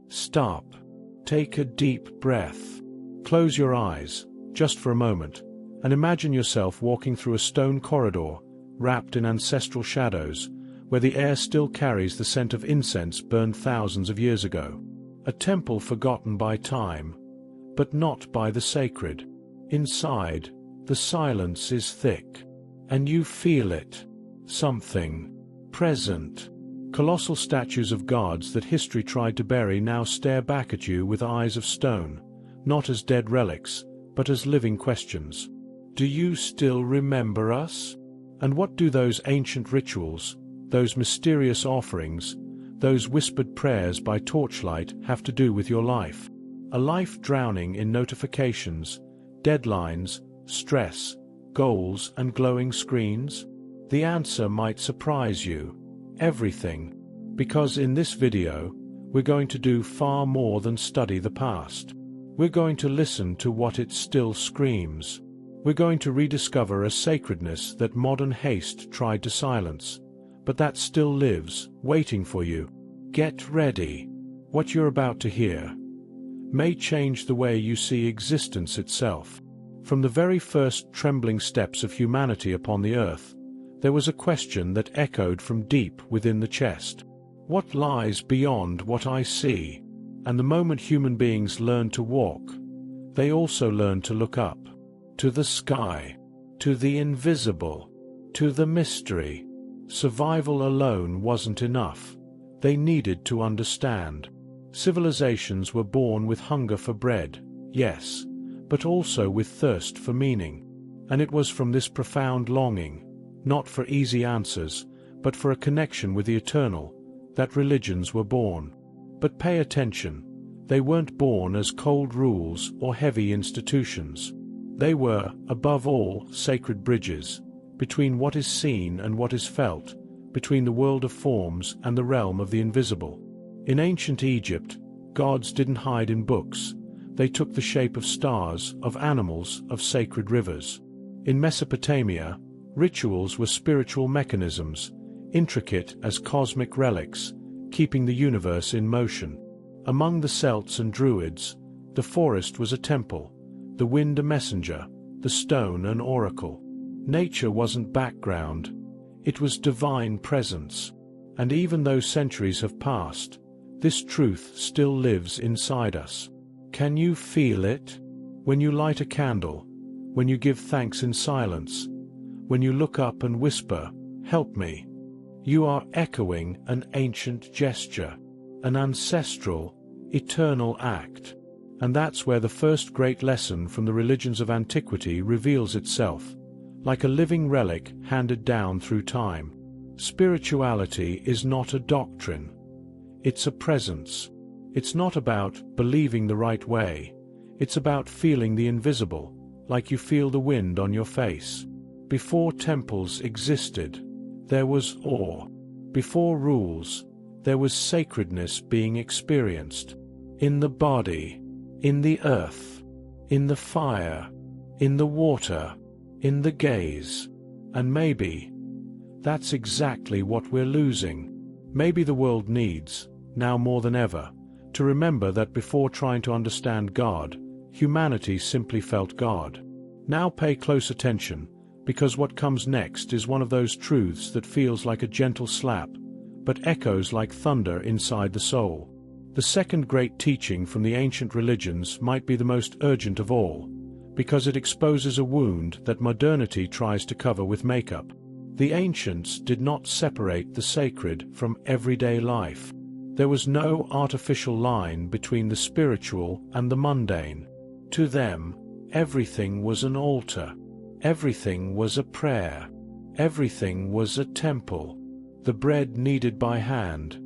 Stop. Take a deep breath. Close your eyes, just for a moment, and imagine yourself walking through a stone corridor, wrapped in ancestral shadows, where the air still carries the scent of incense burned thousands of years ago. A temple forgotten by time, but not by the sacred. Inside, the silence is thick, and you feel it. Something present. Colossal statues of gods that history tried to bury now stare back at you with eyes of stone, not as dead relics, but as living questions. Do you still remember us? And what do those ancient rituals, those mysterious offerings, those whispered prayers by torchlight have to do with your life? A life drowning in notifications, deadlines, stress, goals, and glowing screens? The answer might surprise you. Everything. Because in this video, we're going to do far more than study the past. We're going to listen to what it still screams. We're going to rediscover a sacredness that modern haste tried to silence, but that still lives, waiting for you. Get ready. What you're about to hear may change the way you see existence itself. From the very first trembling steps of humanity upon the earth, there was a question that echoed from deep within the chest. What lies beyond what I see? And the moment human beings learned to walk, they also learned to look up. To the sky. To the invisible. To the mystery. Survival alone wasn't enough. They needed to understand. Civilizations were born with hunger for bread, yes, but also with thirst for meaning. And it was from this profound longing, not for easy answers, but for a connection with the eternal, that religions were born. But pay attention, they weren't born as cold rules or heavy institutions. They were, above all, sacred bridges, between what is seen and what is felt, between the world of forms and the realm of the invisible. In ancient Egypt, gods didn't hide in books. They took the shape of stars, of animals, of sacred rivers. In Mesopotamia, rituals were spiritual mechanisms, intricate as cosmic relics, keeping the universe in motion. Among the Celts and Druids, the forest was a temple, the wind a messenger, the stone an oracle. Nature wasn't background, it was divine presence. And even though centuries have passed, this truth still lives inside us. Can you feel it? When you light a candle, when you give thanks in silence, when you look up and whisper, "Help me," you are echoing an ancient gesture, an ancestral, eternal act. And that's where the first great lesson from the religions of antiquity reveals itself, like a living relic handed down through time. Spirituality is not a doctrine. It's a presence. It's not about believing the right way. It's about feeling the invisible, like you feel the wind on your face. Before temples existed, there was awe. Before rules, there was sacredness being experienced. In the body, in the earth, in the fire, in the water, in the gaze. And maybe that's exactly what we're losing. Maybe the world needs, now more than ever, to remember that before trying to understand God, humanity simply felt God. Now pay close attention, because what comes next is one of those truths that feels like a gentle slap, but echoes like thunder inside the soul. The second great teaching from the ancient religions might be the most urgent of all, because it exposes a wound that modernity tries to cover with makeup. The ancients did not separate the sacred from everyday life. There was no artificial line between the spiritual and the mundane. To them, everything was an altar. Everything was a prayer. Everything was a temple. The bread kneaded by hand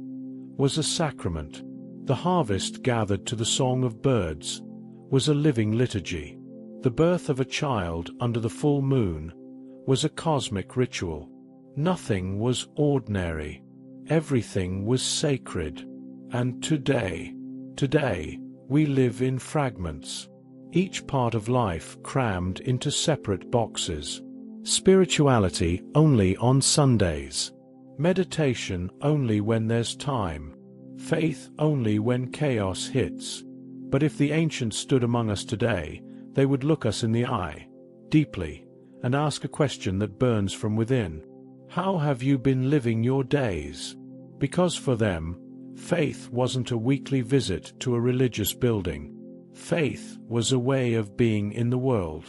was a sacrament. The harvest gathered to the song of birds was a living liturgy. The birth of a child under the full moon was a cosmic ritual. Nothing was ordinary. Everything was sacred. And today, we live in fragments. Each part of life crammed into separate boxes. Spirituality only on Sundays. Meditation only when there's time. faith only when chaos hits. But if the ancients stood among us today, they would look us in the eye, deeply, and ask a question that burns from within. How have you been living your days? Because for them, faith wasn't a weekly visit to a religious building. Faith was a way of being in the world.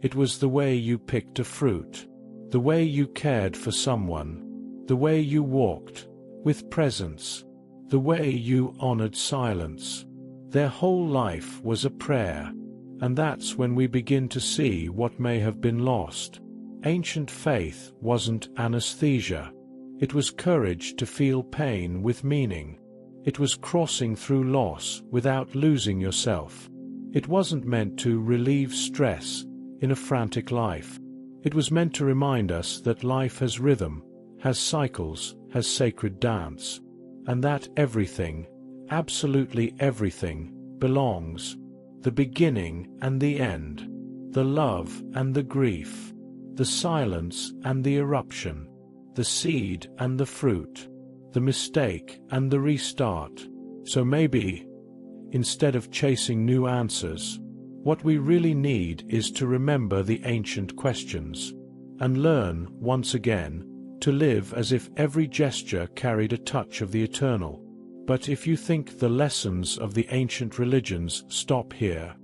It was the way you picked a fruit, the way you cared for someone, the way you walked with presence, the way you honored silence. Their whole life was a prayer, and that's when we begin to see what may have been lost. Ancient faith wasn't anesthesia. It was courage to feel pain with meaning. It was crossing through loss without losing yourself. It wasn't meant to relieve stress in a frantic life. It was meant to remind us that life has rhythm, has cycles, has sacred dance, and that everything, absolutely everything, belongs. The beginning and the end, the love and the grief, the silence and the eruption, the seed and the fruit, the mistake and the restart. So maybe, instead of chasing new answers, what we really need is to remember the ancient questions, and learn, once again, to live as if every gesture carried a touch of the eternal. But if you think the lessons of the ancient religions stop here,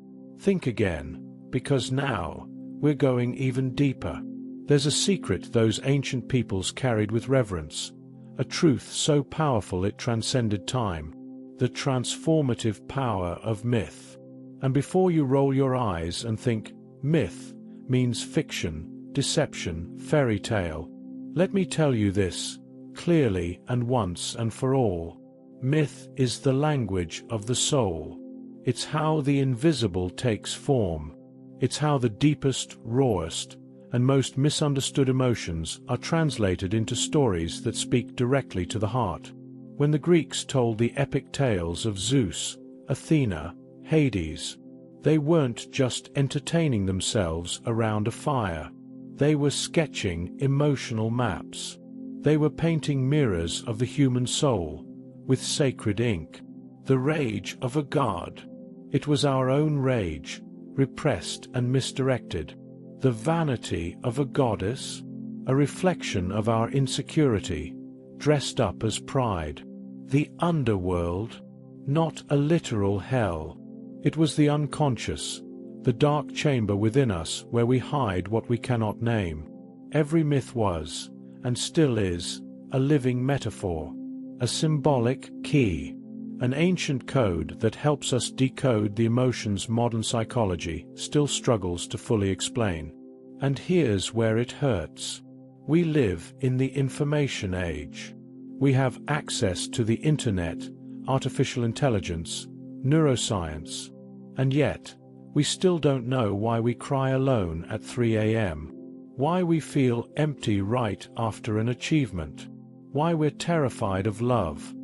think again, because now we're going even deeper. There's a secret those ancient peoples carried with reverence, a truth so powerful it transcended time, the transformative power of myth. And before you roll your eyes and think, myth means fiction, deception, fairy tale, let me tell you this, clearly and once and for all. Myth is the language of the soul. It's how the invisible takes form. It's how the deepest, rawest, and most misunderstood emotions are translated into stories that speak directly to the heart. When the Greeks told the epic tales of Zeus, Athena, Hades, they weren't just entertaining themselves around a fire. They were sketching emotional maps. They were painting mirrors of the human soul, with sacred ink. The rage of a god. It was our own rage, repressed and misdirected. The vanity of a goddess, a reflection of our insecurity, dressed up as pride. The underworld, not a literal hell. It was the unconscious, the dark chamber within us where we hide what we cannot name. Every myth was, and still is, a living metaphor, a symbolic key, an ancient code that helps us decode the emotions modern psychology still struggles to fully explain. And here's where it hurts. We live in the information age. We have access to the internet, artificial intelligence, neuroscience, and yet, we still don't know why we cry alone at 3 a.m., why we feel empty right after an achievement, why we're terrified of love,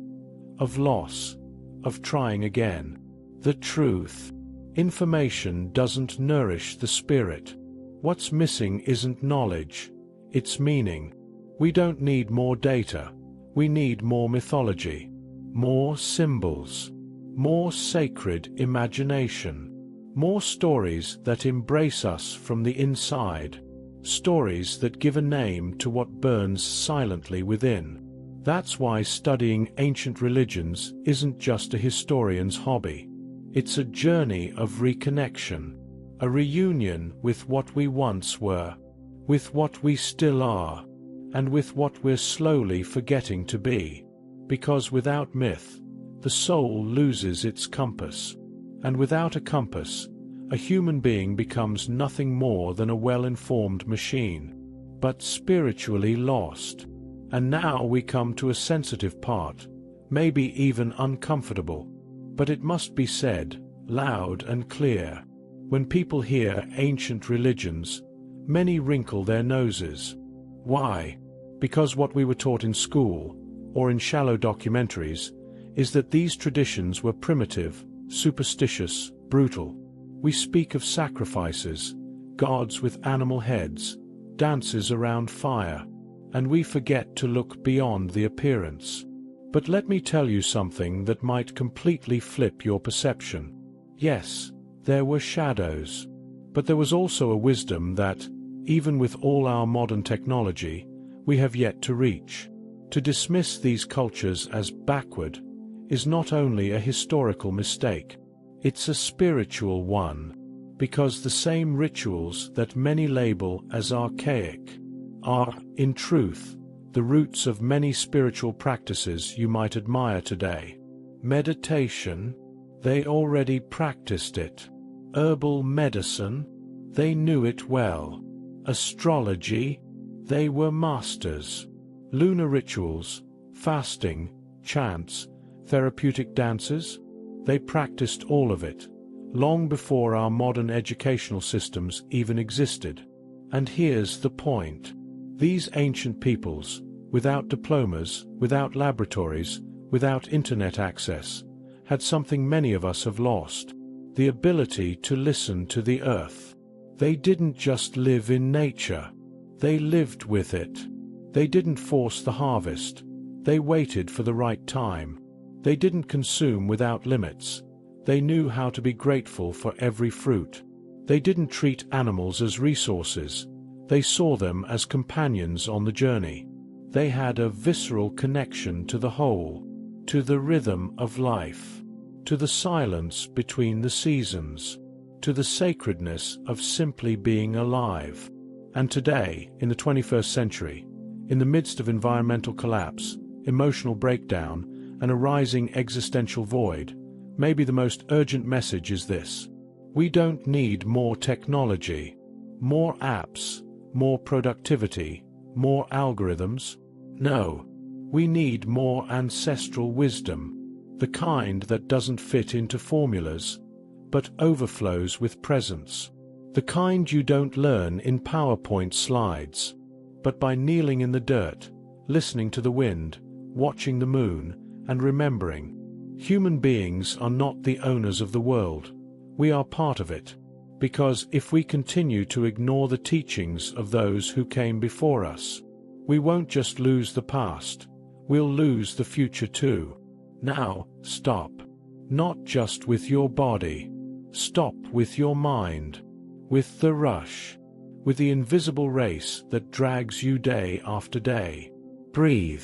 of loss, of trying again. The truth. Information doesn't nourish the spirit. What's missing isn't knowledge, it's meaning. We don't need more data, we need more mythology, more symbols, more sacred imagination, more stories that embrace us from the inside, stories that give a name to what burns silently within. That's why studying ancient religions isn't just a historian's hobby. It's a journey of reconnection, a reunion with what we once were, with what we still are, and with what we're slowly forgetting to be. Because without myth, the soul loses its compass. And without a compass, a human being becomes nothing more than a well-informed machine, but spiritually lost. And now we come to a sensitive part, maybe even uncomfortable, but it must be said, loud and clear. When people hear ancient religions, many wrinkle their noses. Why? Because what we were taught in school, or in shallow documentaries, is that these traditions were primitive, superstitious, brutal. We speak of sacrifices, gods with animal heads, dances around fire, and we forget to look beyond the appearance. But let me tell you something that might completely flip your perception. Yes, there were shadows. But there was also a wisdom that, even with all our modern technology, we have yet to reach. To dismiss these cultures as backward is not only a historical mistake, it's a spiritual one, because the same rituals that many label as archaic are, in truth, the roots of many spiritual practices you might admire today. Meditation, they already practiced it. Herbal medicine, they knew it well. Astrology, they were masters. Lunar rituals, fasting, chants, therapeutic dances, they practiced all of it, long before our modern educational systems even existed. And here's the point. These ancient peoples, without diplomas, without laboratories, without internet access, had something many of us have lost: the ability to listen to the earth. They didn't just live in nature, they lived with it. They didn't force the harvest, they waited for the right time. They didn't consume without limits, they knew how to be grateful for every fruit. They didn't treat animals as resources, they saw them as companions on the journey. They had a visceral connection to the whole, to the rhythm of life, to the silence between the seasons, to the sacredness of simply being alive. And today, in the 21st century, in the midst of environmental collapse, emotional breakdown, and a rising existential void, maybe the most urgent message is this: we don't need more technology, more apps, more productivity, more algorithms. No, we need more ancestral wisdom, the kind that doesn't fit into formulas, but overflows with presence. The kind you don't learn in PowerPoint slides, but by kneeling in the dirt, listening to the wind, watching the moon, and remembering. Human beings are not the owners of the world. We are part of it. Because if we continue to ignore the teachings of those who came before us, we won't just lose the past, we'll lose the future too. Now, stop. Not just with your body. Stop with your mind. With the rush. With the invisible race that drags you day after day. Breathe.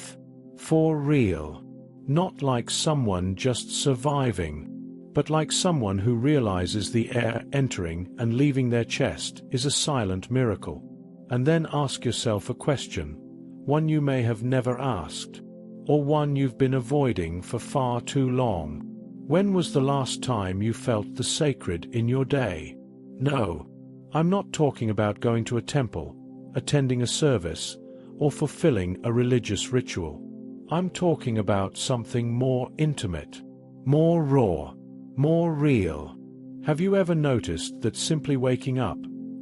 For real. Not like someone just surviving, but like someone who realizes the air entering and leaving their chest is a silent miracle. And then ask yourself a question, one you may have never asked, or one you've been avoiding for far too long. When was the last time you felt the sacred in your day? No, I'm not talking about going to a temple, attending a service, or fulfilling a religious ritual. I'm talking about something more intimate, more raw, more real. Have you ever noticed that simply waking up,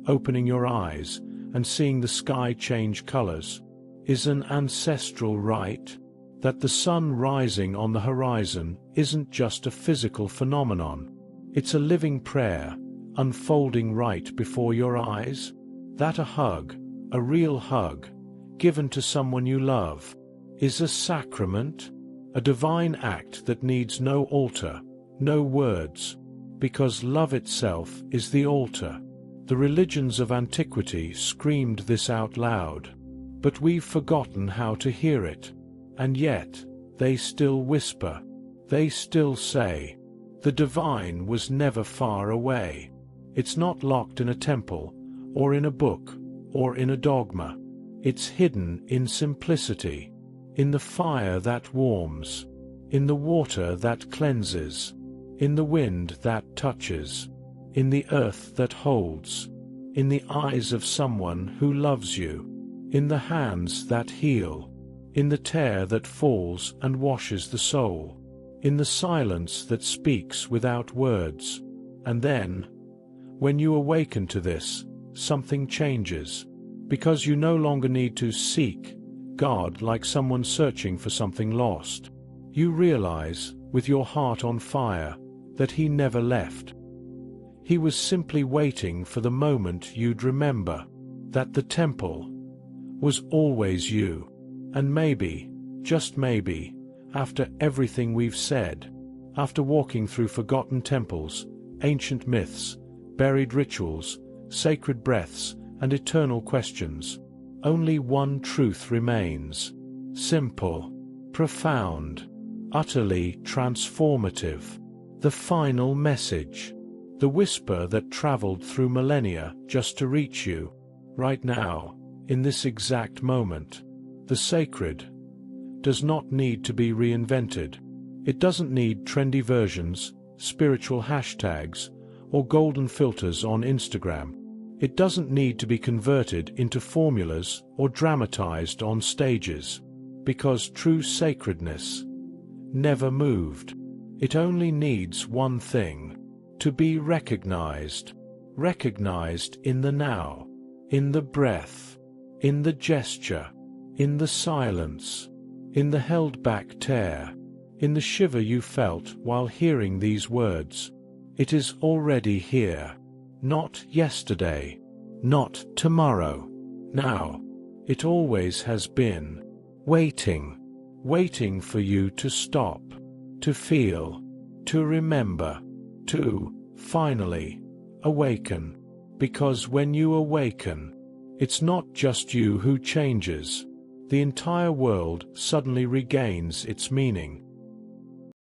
opening your eyes, and seeing the sky change colors is an ancestral rite? That the sun rising on the horizon isn't just a physical phenomenon, it's a living prayer, unfolding right before your eyes? That a hug, a real hug, given to someone you love, is a sacrament, a divine act that needs no altar, no words, because love itself is the altar. The religions of antiquity screamed this out loud, but we've forgotten how to hear it. And yet, they still whisper, they still say, the divine was never far away. It's not locked in a temple, or in a book, or in a dogma. It's hidden in simplicity, in the fire that warms, in the water that cleanses, in the wind that touches, in the earth that holds, in the eyes of someone who loves you, in the hands that heal, in the tear that falls and washes the soul, in the silence that speaks without words. And then, when you awaken to this, something changes, because you no longer need to seek God like someone searching for something lost. You realize, with your heart on fire, that He never left. He was simply waiting for the moment you'd remember that the temple was always you. And maybe, just maybe, after everything we've said, after walking through forgotten temples, ancient myths, buried rituals, sacred breaths, and eternal questions, only one truth remains. Simple, profound, utterly transformative. The final message. The whisper that traveled through millennia just to reach you. Right now, in this exact moment. The sacred does not need to be reinvented. It doesn't need trendy versions, spiritual hashtags, or golden filters on Instagram. It doesn't need to be converted into formulas or dramatized on stages. Because true sacredness never moved. It only needs one thing: to be recognized. Recognized in the now, in the breath, in the gesture, in the silence, in the held-back tear, in the shiver you felt while hearing these words. It is already here. Not yesterday. Not tomorrow. Now. It always has been. Waiting. Waiting for you to stop. To feel. To remember. To, finally, awaken. Because when you awaken, it's not just you who changes. The entire world suddenly regains its meaning.